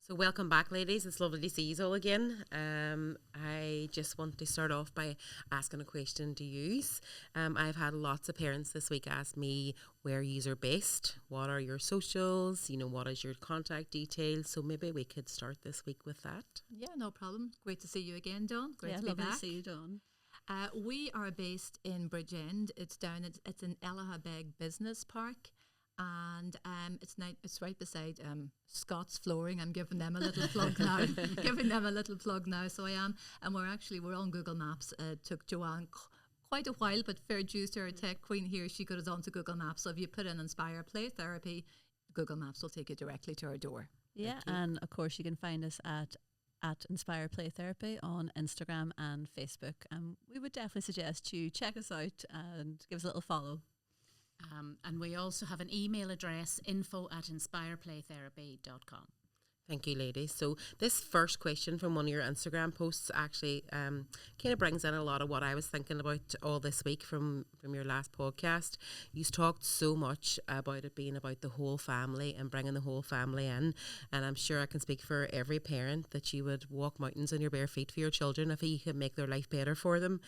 So welcome back, ladies. It's lovely to see you all again. I just want to start off by asking a question to you. I've had lots of parents this week ask me where you are based, what are your socials, what is your contact details. So maybe we could start this week with that. Yeah, no problem. Great to see you again, Dawn. Great to be lovely back. to see you, Dawn. We are based in Bridgend. It's in Ellahabeg Business Park. And it's right beside Scott's Flooring. I'm giving them a little plug now. So I am, and we're on Google Maps. It took Joanne quite a while, but fair dues to our tech queen here. She got us onto Google Maps. So if you put in Inspire Play Therapy, Google Maps will take you directly to our door. Yeah, and of course you can find us at Inspire Play Therapy on Instagram and Facebook. We would definitely suggest you check us out and give us a little follow. And we also have an email address, info@inspireplaytherapy.com. Thank you, ladies. So this first question from one of your Instagram posts actually kind of brings in a lot of what I was thinking about all this week from your last podcast. You've talked so much about it being about the whole family and bringing the whole family in. And I'm sure I can speak for every parent that you would walk mountains on your bare feet for your children if you could make their life better for them.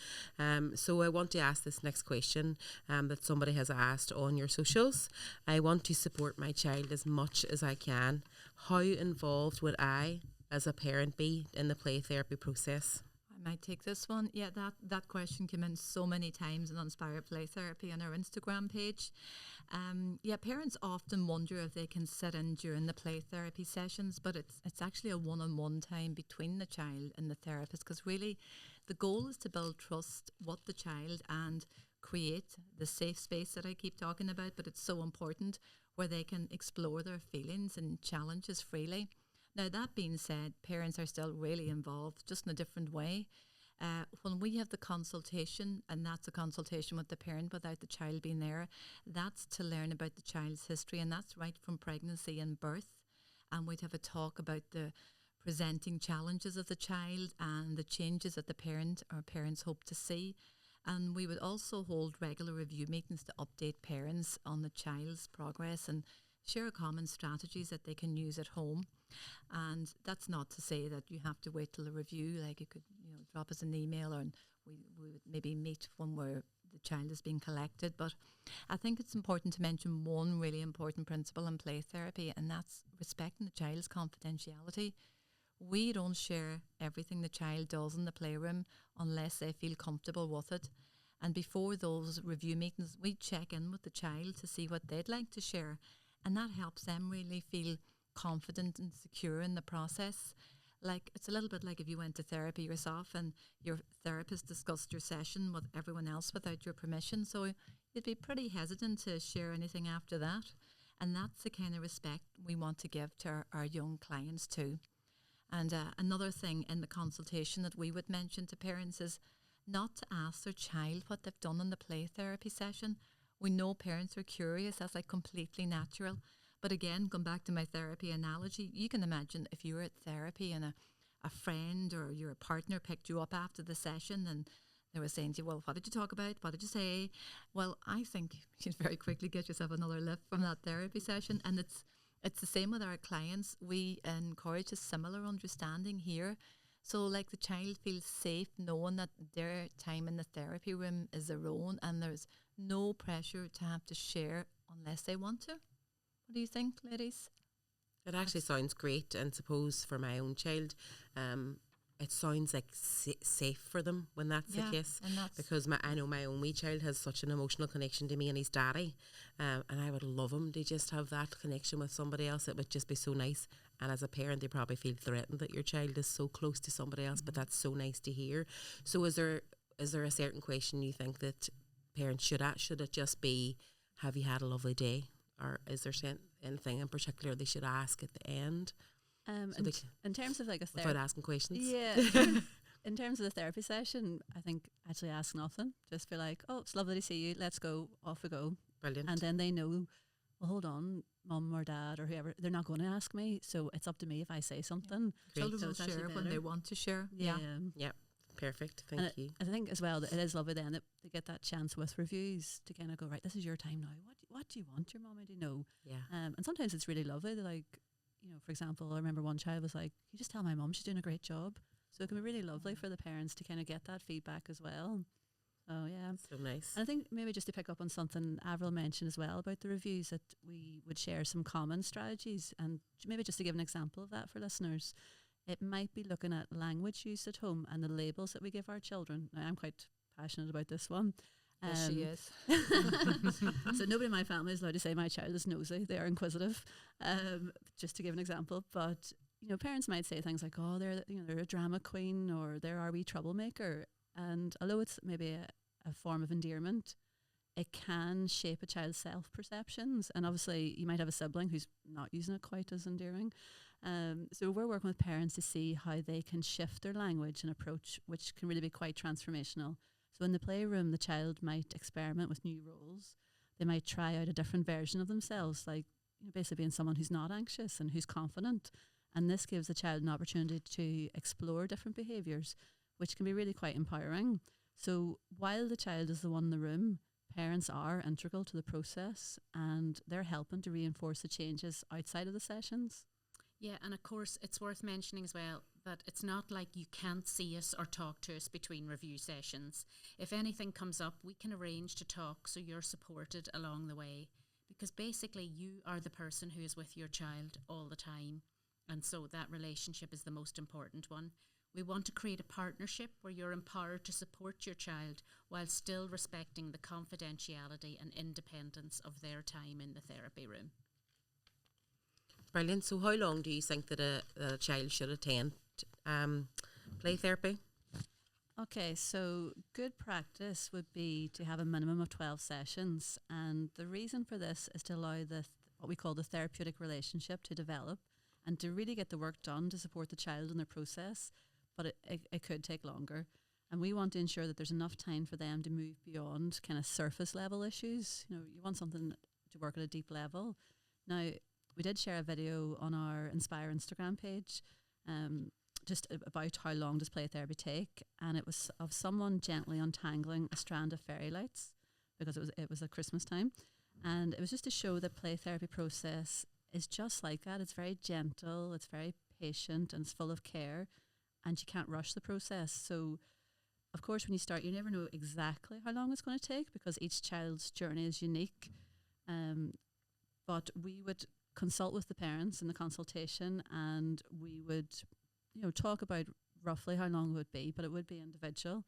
So I want to ask this next question that somebody has asked on your socials. I want to support my child as much as I can. How involved would I, as a parent, be in the play therapy process? I might take this one. Yeah, that question came in so many times in Inspire Play Therapy on our Instagram page. Parents often wonder if they can sit in during the play therapy sessions, but it's actually a one-on-one time between the child and the therapist, because really the goal is to build trust with the child and create the safe space that I keep talking about, but it's so important, where they can explore their feelings and challenges freely. Now, that being said, parents are still really involved, just in a different way. When we have the consultation, and that's a consultation with the parent without the child being there, that's to learn about the child's history, and that's right from pregnancy and birth. And we'd have a talk about the presenting challenges of the child and the changes that the parent or parents hope to see. And we would also hold regular review meetings to update parents on the child's progress and share common strategies that they can use at home. And that's not to say that you have to wait till the review. Like, you could, drop us an email, or we would maybe meet when the child is being collected. But I think it's important to mention one really important principle in play therapy, and that's respecting the child's confidentiality. We don't share everything the child does in the playroom unless they feel comfortable with it. And before those review meetings, we check in with the child to see what they'd like to share. And that helps them really feel confident and secure in the process. Like, it's a little bit like if you went to therapy yourself and your therapist discussed your session with everyone else without your permission. So you'd be pretty hesitant to share anything after that. And that's the kind of respect we want to give to our young clients too. And another thing in the consultation that we would mention to parents is not to ask their child what they've done in the play therapy session. We know parents are curious, that's like completely natural. But again, going back to my therapy analogy, you can imagine if you were at therapy and a friend or your partner picked you up after the session and they were saying to you, well, what did you talk about? What did you say? Well, I think you'd very quickly get yourself another lift from that therapy session. And it's the same with our clients. We encourage a similar understanding here. So like the child feels safe knowing that their time in the therapy room is their own and there's no pressure to have to share unless they want to. What do you think, ladies? It actually sounds great, and suppose for my own child, it sounds like safe for them when that's the case. And that's because I know my own wee child has such an emotional connection to me and his daddy, and I would love him to just have that connection with somebody else. It would just be so nice. And as a parent, they probably feel threatened that your child is so close to somebody else, but that's so nice to hear. So is there a certain question you think that parents should ask? Should it just be, have you had a lovely day? Or is there anything in particular they should ask at the end? In terms of like a without asking questions? Yeah. In terms of the therapy session, I think actually ask nothing. Just be like, oh, it's lovely to see you. Let's go. Off we go. Brilliant. And then they know, well, hold on, mum or dad or whoever, they're not going to ask me. So it's up to me if I say something. Yeah. Children So will share when they want to share. Yeah. Yep. Perfect. Thank you. I think as well that it is lovely then that they get that chance with reviews to kind of go, right, this is your time now. What do you want your mummy to know? Yeah. And sometimes it's really lovely. They're like, you know, for example, I remember one child was like, "You just tell my mum she's doing a great job." So it can be really lovely for the parents to kind of get that feedback as well. Oh yeah, So nice. and I think maybe just to pick up on something Avril mentioned as well about the reviews, that we would share some common strategies, and maybe just to give an example of that for listeners, it might be looking at language use at home and the labels that we give our children. Now, I'm quite passionate about this one. Yes, she is. So nobody in my family is allowed to say my child is nosy. They are inquisitive, just to give an example. But you know, parents might say things like, "Oh, they're a drama queen," or "They're our wee troublemaker." And although it's maybe a form of endearment, it can shape a child's self-perceptions. And obviously, you might have a sibling who's not using it quite as endearing. So we're working with parents to see how they can shift their language and approach, which can really be quite transformational. So in the playroom, the child might experiment with new roles. They might try out a different version of themselves, like, you know, basically being someone who's not anxious and who's confident. And this gives the child an opportunity to explore different behaviours, which can be really quite empowering. So while the child is the one in the room, parents are integral to the process, and they're helping to reinforce the changes outside of the sessions. Yeah, and of course, it's worth mentioning as well that it's not like you can't see us or talk to us between review sessions. If anything comes up, we can arrange to talk so you're supported along the way, because basically you are the person who is with your child all the time, and so that relationship is the most important one. We want to create a partnership where you're empowered to support your child while still respecting the confidentiality and independence of their time in the therapy room. Brilliant. So how long do you think that a child should attend play therapy? Okay, so good practice would be to have a minimum of 12 sessions. And the reason for this is to allow what we call the therapeutic relationship to develop and to really get the work done to support the child in their process. But it could take longer. And we want to ensure that there's enough time for them to move beyond kind of surface level issues. You know, you want something to work at a deep level. Now, we did share a video on our Inspire Instagram page just about how long does play therapy take. And it was of someone gently untangling a strand of fairy lights, because it was at Christmas time. And it was just to show that play therapy process is just like that. It's very gentle, it's very patient, and it's full of care. And you can't rush the process. So, of course, when you start, you never know exactly how long it's going to take, because each child's journey is unique. But we would consult with the parents in the consultation, and we would, you know, talk about roughly how long it would be, but it would be individual.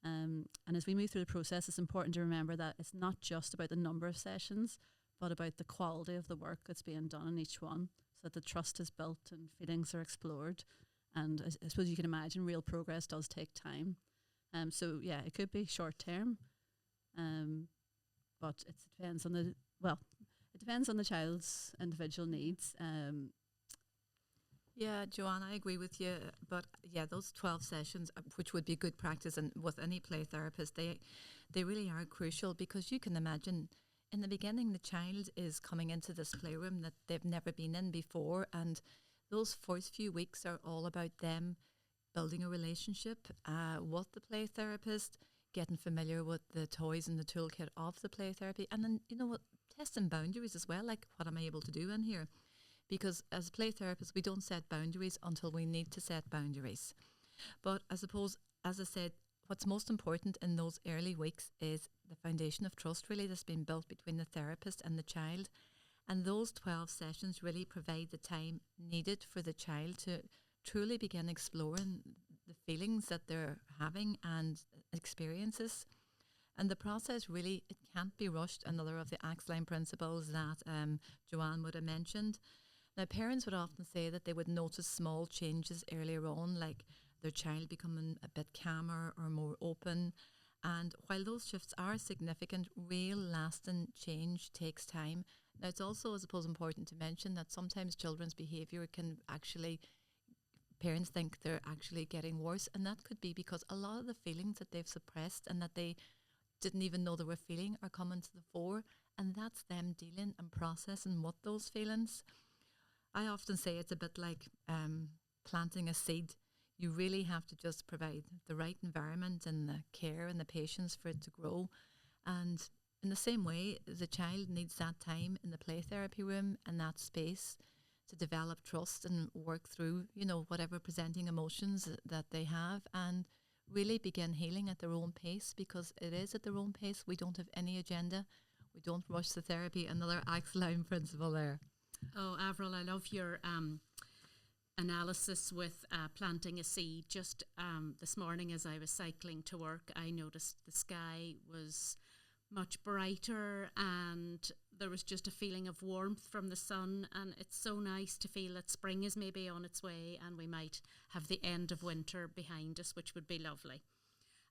And as we move through the process, it's important to remember that it's not just about the number of sessions, but about the quality of the work that's being done in each one, so that the trust is built and feelings are explored. And I suppose you can imagine real progress does take time. So yeah, it could be short term, but it depends on the child's individual needs. Yeah, Joanne, I agree with you. But yeah, those 12 sessions, which would be good practice, and with any play therapist, they really are crucial, because you can imagine in the beginning the child is coming into this playroom that they've never been in before, and those first few weeks are all about them building a relationship with the play therapist, getting familiar with the toys and the toolkit of the play therapy, and then, you know what, testing boundaries as well, like what am I able to do in here? Because as play therapists, we don't set boundaries until we need to set boundaries. But I suppose, as I said, what's most important in those early weeks is the foundation of trust really that's been built between the therapist and the child. And those 12 sessions really provide the time needed for the child to truly begin exploring the feelings that they're having and experiences. And the process really, it can't be rushed. Another of the Axe-Line principles that Joanne would have mentioned. Now, parents would often say that they would notice small changes earlier on, like their child becoming a bit calmer or more open. And while those shifts are significant, real lasting change takes time. Now, it's also, I suppose, important to mention that sometimes children's behaviour can actually, parents think they're actually getting worse. And that could be because a lot of the feelings that they've suppressed and that they didn't even know they were feeling are coming to the fore. And that's them dealing and processing with those feelings. I often say it's a bit like planting a seed. You really have to just provide the right environment and the care and the patience for it to grow. And in the same way, the child needs that time in the play therapy room and that space to develop trust and work through, whatever presenting emotions that they have, and really begin healing at their own pace, because it is at their own pace. We don't have any agenda. We don't rush the therapy. Another Axe-Line principle there. Oh, Avril, I love your analysis with planting a seed. Just this morning as I was cycling to work, I noticed the sky was much brighter and there was just a feeling of warmth from the sun, and it's so nice to feel that spring is maybe on its way and we might have the end of winter behind us, which would be lovely.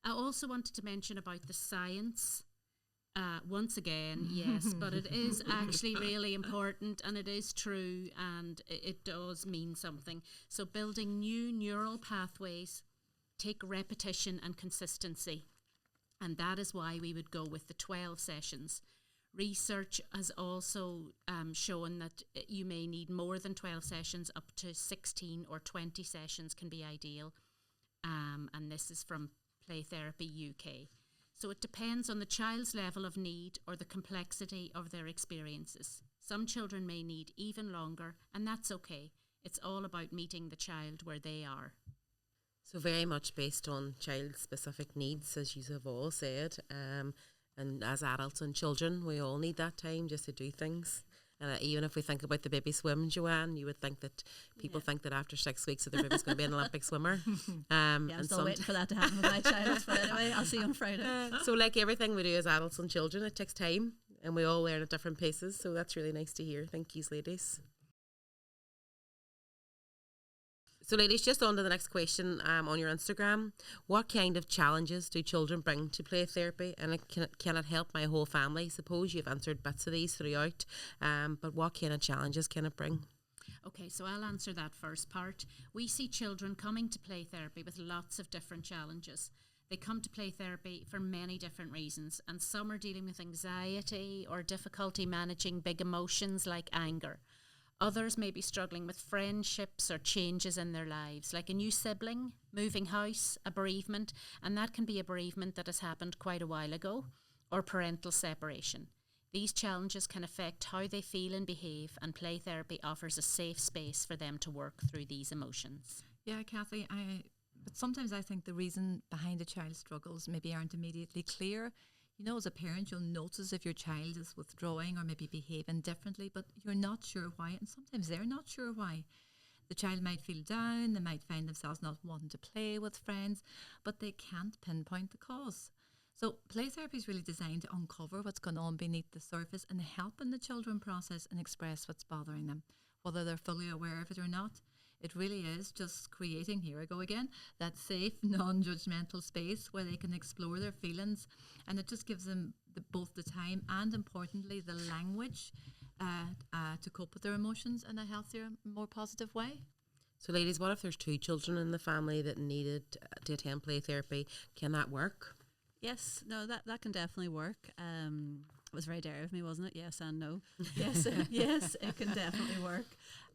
I also wanted to mention about the science. Once again, yes, but it is actually really important, and it is true, and it does mean something. So building new neural pathways take repetition and consistency, and that is why we would go with the 12 sessions. Research has also shown that you may need more than 12 sessions. Up to 16 or 20 sessions can be ideal, and this is from Play Therapy UK. So it depends on the child's level of need or the complexity of their experiences. Some children may need even longer, and that's okay. It's all about meeting the child where they are. So very much based on child-specific needs, as you have all said. And as adults and children, we all need that time just to do things. And even if we think about the baby swim, Joanne, you would think that people think that after 6 weeks that their baby's going to be an Olympic swimmer. I'm still waiting for that to happen with my child. But anyway, I'll see you on Friday. So like everything we do as adults and children, it takes time, and we all learn at different paces. So that's really nice to hear. Thank you, ladies. So ladies, just on to the next question on your Instagram. What kind of challenges do children bring to play therapy, and can it help my whole family? Suppose you've answered bits of these throughout, but what kind of challenges can it bring? Okay, so I'll answer that first part. We see children coming to play therapy with lots of different challenges. They come to play therapy for many different reasons, and some are dealing with anxiety or difficulty managing big emotions like anger. Others may be struggling with friendships or changes in their lives, like a new sibling, moving house, a bereavement, and that can be a bereavement that has happened quite a while ago, or parental separation. These challenges can affect how they feel and behave, and play therapy offers a safe space for them to work through these emotions. Yeah, Kathy, but sometimes I think the reason behind a child's struggles maybe aren't immediately clear. As a parent, you'll notice if your child is withdrawing or maybe behaving differently, but you're not sure why, and sometimes they're not sure why. The child might feel down, they might find themselves not wanting to play with friends, but they can't pinpoint the cause. So play therapy is really designed to uncover what's going on beneath the surface and helping the children process and express what's bothering them, whether they're fully aware of it or not. It really is just creating, here I go again, that safe, non-judgmental space where they can explore their feelings, and it just gives them both the time and, importantly, the language to cope with their emotions in a healthier, more positive way. So ladies, what if there's 2 children in the family that needed to attend play therapy? Can that work? Yes, no, that can definitely work. It was very Derry of me, wasn't it? Yes and no. Yes, yes, it can definitely work.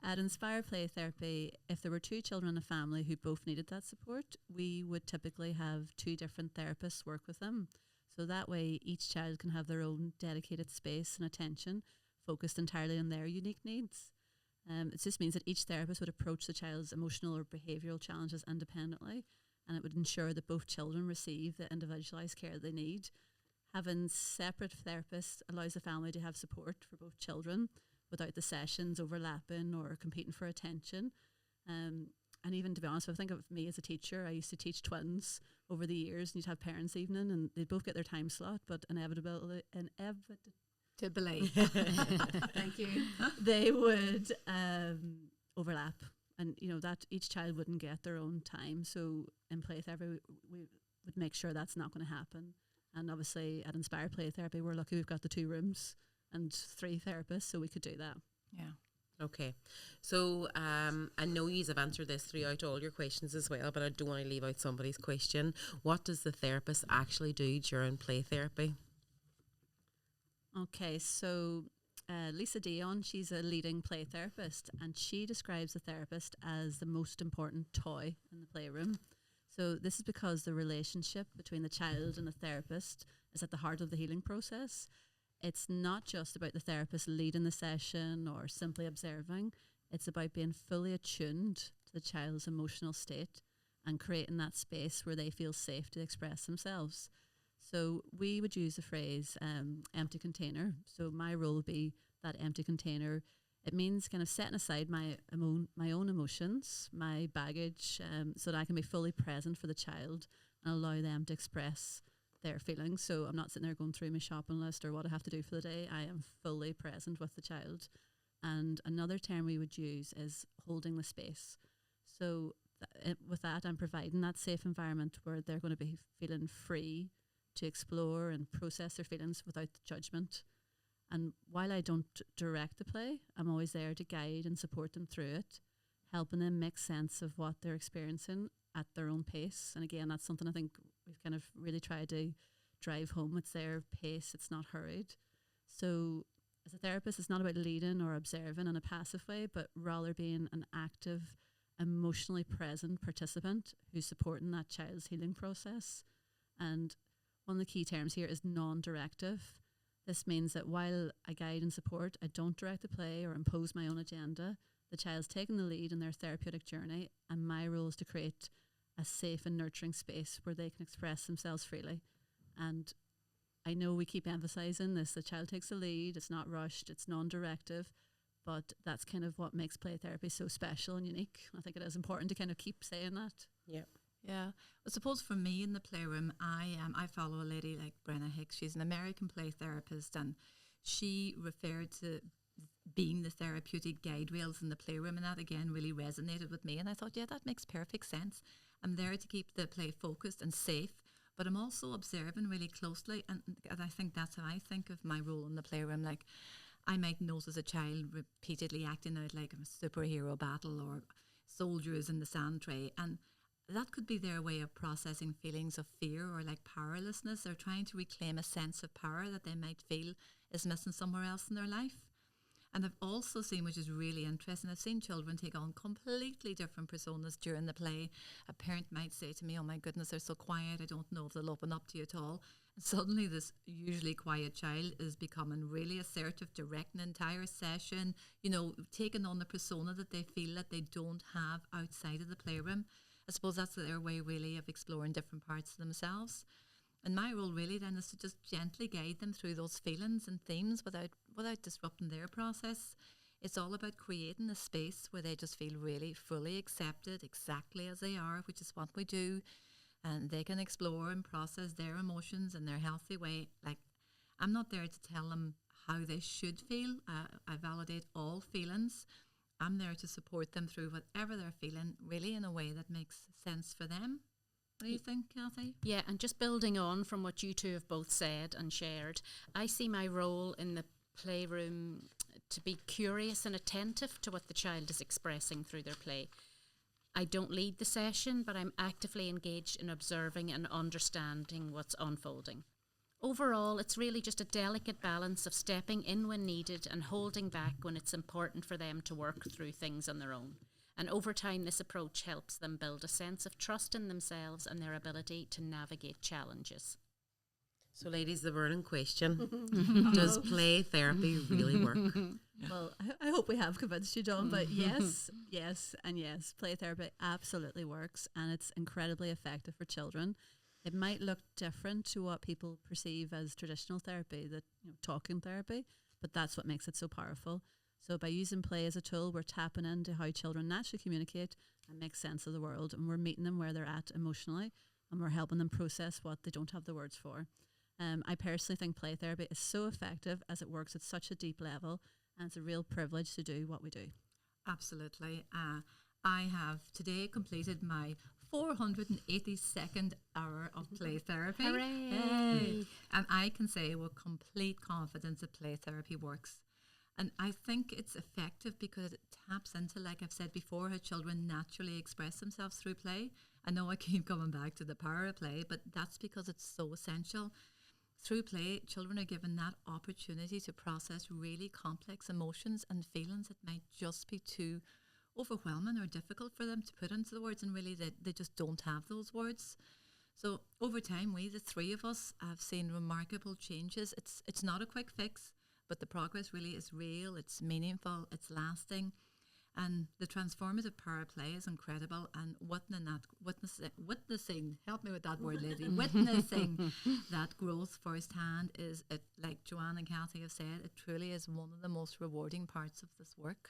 At Inspire Play Therapy, if there were 2 children in a family who both needed that support, we would typically have 2 different therapists work with them. So that way each child can have their own dedicated space and attention focused entirely on their unique needs. It just means that each therapist would approach the child's emotional or behavioural challenges independently, and it would ensure that both children receive the individualised care they need. Having separate therapists allows the family to have support for both children without the sessions overlapping or competing for attention. And even, to be honest, if I think of me as a teacher, I used to teach twins over the years, and you'd have parents' evening and they'd both get their time slot, but inevitably thank you, they would overlap. And, that each child wouldn't get their own time. So in play therapy, we would make sure that's not going to happen. And obviously at Inspire Play Therapy, we're lucky we've got the 2 rooms and 3 therapists, so we could do that. Yeah. Okay. So I know you have answered this throughout all your questions as well, but I don't want to leave out somebody's question. What does the therapist actually do during play therapy? Okay, so Lisa Dion, she's a leading play therapist, and she describes the therapist as the most important toy in the playroom. So this is because the relationship between the child and the therapist is at the heart of the healing process. It's not just about the therapist leading the session or simply observing. It's about being fully attuned to the child's emotional state and creating that space where they feel safe to express themselves. So we would use the phrase empty container. So my role would be that empty container. It means kind of setting aside my own emotions, my baggage, so that I can be fully present for the child and allow them to express their feelings. So I'm not sitting there going through my shopping list or what I have to do for the day. I am fully present with the child. And another term we would use is holding the space. So with that, I'm providing that safe environment where they're going to be feeling free to explore and process their feelings without judgment. And while I don't direct the play, I'm always there to guide and support them through it, helping them make sense of what they're experiencing at their own pace. And again, that's something I think we've kind of really tried to drive home. It's their pace, it's not hurried. So as a therapist, it's not about leading or observing in a passive way, but rather being an active, emotionally present participant who's supporting that child's healing process. And one of the key terms here is non-directive. This means that while I guide and support, I don't direct the play or impose my own agenda. The child's taking the lead in their therapeutic journey, and my role is to create a safe and nurturing space where they can express themselves freely. And I know we keep emphasising this, the child takes the lead, it's not rushed, it's non-directive, but that's kind of what makes play therapy so special and unique. I think it is important to kind of keep saying that. Yeah. Yeah. I suppose for me in the playroom, I follow a lady like Brenna Hicks. She's an American play therapist, and she referred to being the therapeutic guide rails in the playroom, and that again really resonated with me. And I thought, yeah, that makes perfect sense. I'm there to keep the play focused and safe, but I'm also observing really closely, and I think that's how I think of my role in the playroom. Like, I might notice a child repeatedly acting out like a superhero battle or soldiers in the sand tray, and that could be their way of processing feelings of fear or like powerlessness, or trying to reclaim a sense of power that they might feel is missing somewhere else in their life. And I've also seen, which is really interesting, I've seen children take on completely different personas during the play. A parent might say to me, oh my goodness, they're so quiet, I don't know if they'll open up to you at all. And suddenly this usually quiet child is becoming really assertive, directing an entire session, you know, taking on the persona that they feel that they don't have outside of the playroom. I suppose that's their way really of exploring different parts of themselves. And my role really then is to just gently guide them through those feelings and themes without disrupting their process. It's all about creating a space where they just feel really fully accepted exactly as they are, which is what we do. And they can explore and process their emotions in their healthy way. Like, I'm not there to tell them how they should feel. I validate all feelings. I'm there to support them through whatever they're feeling, really in a way that makes sense for them. What do you think, Kathy? Yeah, and just building on from what you two have both said and shared, I see my role in the playroom to be curious and attentive to what the child is expressing through their play. I don't lead the session, but I'm actively engaged in observing and understanding what's unfolding. Overall, it's really just a delicate balance of stepping in when needed and holding back when it's important for them to work through things on their own. And over time, this approach helps them build a sense of trust in themselves and their ability to navigate challenges. So, ladies, the burning question, does play therapy really work? Well, I hope we have convinced you, Dawn, but yes, and yes. Play therapy absolutely works, and it's incredibly effective for children. It might look different to what people perceive as traditional therapy, talking therapy, but that's what makes it so powerful. So by using play as a tool, we're tapping into how children naturally communicate and make sense of the world, and we're meeting them where they're at emotionally, and we're helping them process what they don't have the words for. I personally think play therapy is so effective as it works at such a deep level, and it's a real privilege to do what we do. Absolutely. I have today completed my 482nd hour of play therapy. Hooray! Yay. And I can say with complete confidence that play therapy works. And I think it's effective because it taps into, like I've said before, how children naturally express themselves through play. I know I keep coming back to the power of play, but that's because it's so essential. Through play, children are given that opportunity to process really complex emotions and feelings that might just be too overwhelming or difficult for them to put into the words, and really they just don't have those words. So over time, we, the three of us, have seen remarkable changes. It's not a quick fix, but the progress really is real, it's meaningful, it's lasting. And the transformative power of play is incredible, and witnessing, help me with that word, lady, witnessing that growth firsthand is, it, like Joanne and Kathy have said, it truly is one of the most rewarding parts of this work.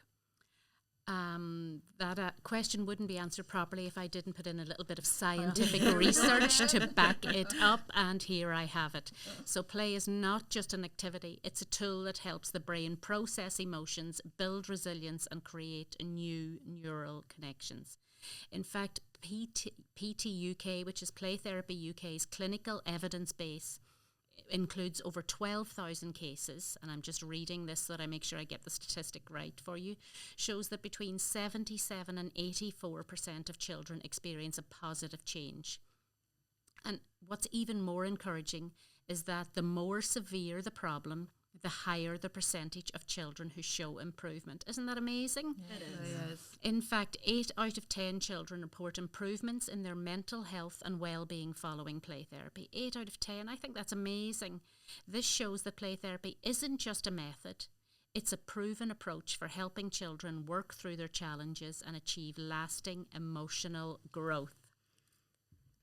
That question wouldn't be answered properly if I didn't put in a little bit of scientific research to back it up, and here I have it. So play is not just an activity, it's a tool that helps the brain process emotions, build resilience and create new neural connections. In fact, PT UK, which is Play Therapy UK's clinical evidence base, includes over 12,000 cases, and I'm just reading this so that I make sure I get the statistic right for you, shows that between 77 and 84% of children experience a positive change. And what's even more encouraging is that the more severe the problem, the higher the percentage of children who show improvement. Isn't that amazing? It is. In fact, 8 out of 10 children report improvements in their mental health and well-being following play therapy. 8 out of 10. I think that's amazing. This shows that play therapy isn't just a method. It's a proven approach for helping children work through their challenges and achieve lasting emotional growth.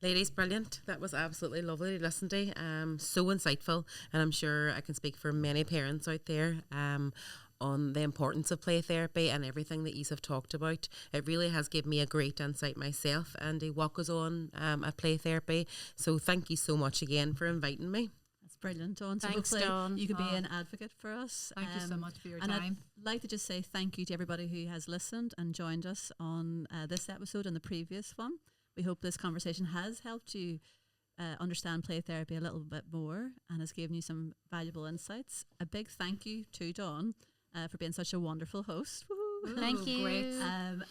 Ladies, brilliant. That was absolutely lovely to listen to. So insightful, and I'm sure I can speak for many parents out there on the importance of play therapy and everything that you have talked about. It really has given me a great insight myself and what goes on at play therapy. So thank you so much again for inviting me. That's brilliant, Dawn. So Thanks, hopefully Dawn. you could be an advocate for us. Thank you so much for your and time. I'd like to just say thank you to everybody who has listened and joined us on this episode and the previous one. We hope this conversation has helped you understand play therapy a little bit more and has given you some valuable insights. A big thank you to Dawn for being such a wonderful host. Woo-hoo. Thank you. Great.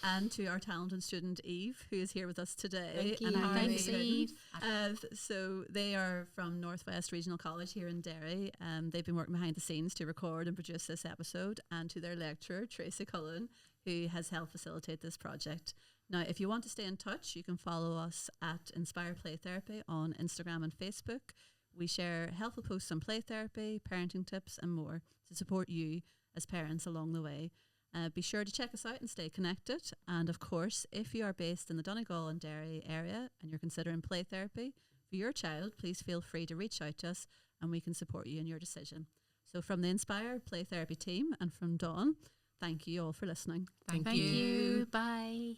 And to our talented student Eve, who is here with us today. Thank you. And I'm very Thanks, excited. Eve. So they are from Northwest Regional College here in Derry. They've been working behind the scenes to record and produce this episode, and to their lecturer, Tracy Cullen, who has helped facilitate this project. Now, if you want to stay in touch, you can follow us at Inspire Play Therapy on Instagram and Facebook. We share helpful posts on play therapy, parenting tips and more to support you as parents along the way. Be sure to check us out and stay connected. And of course, if you are based in the Donegal and Derry area and you're considering play therapy for your child, please feel free to reach out to us and we can support you in your decision. So from the Inspire Play Therapy team and from Dawn, thank you all for listening. Thank Thank you. you. Bye.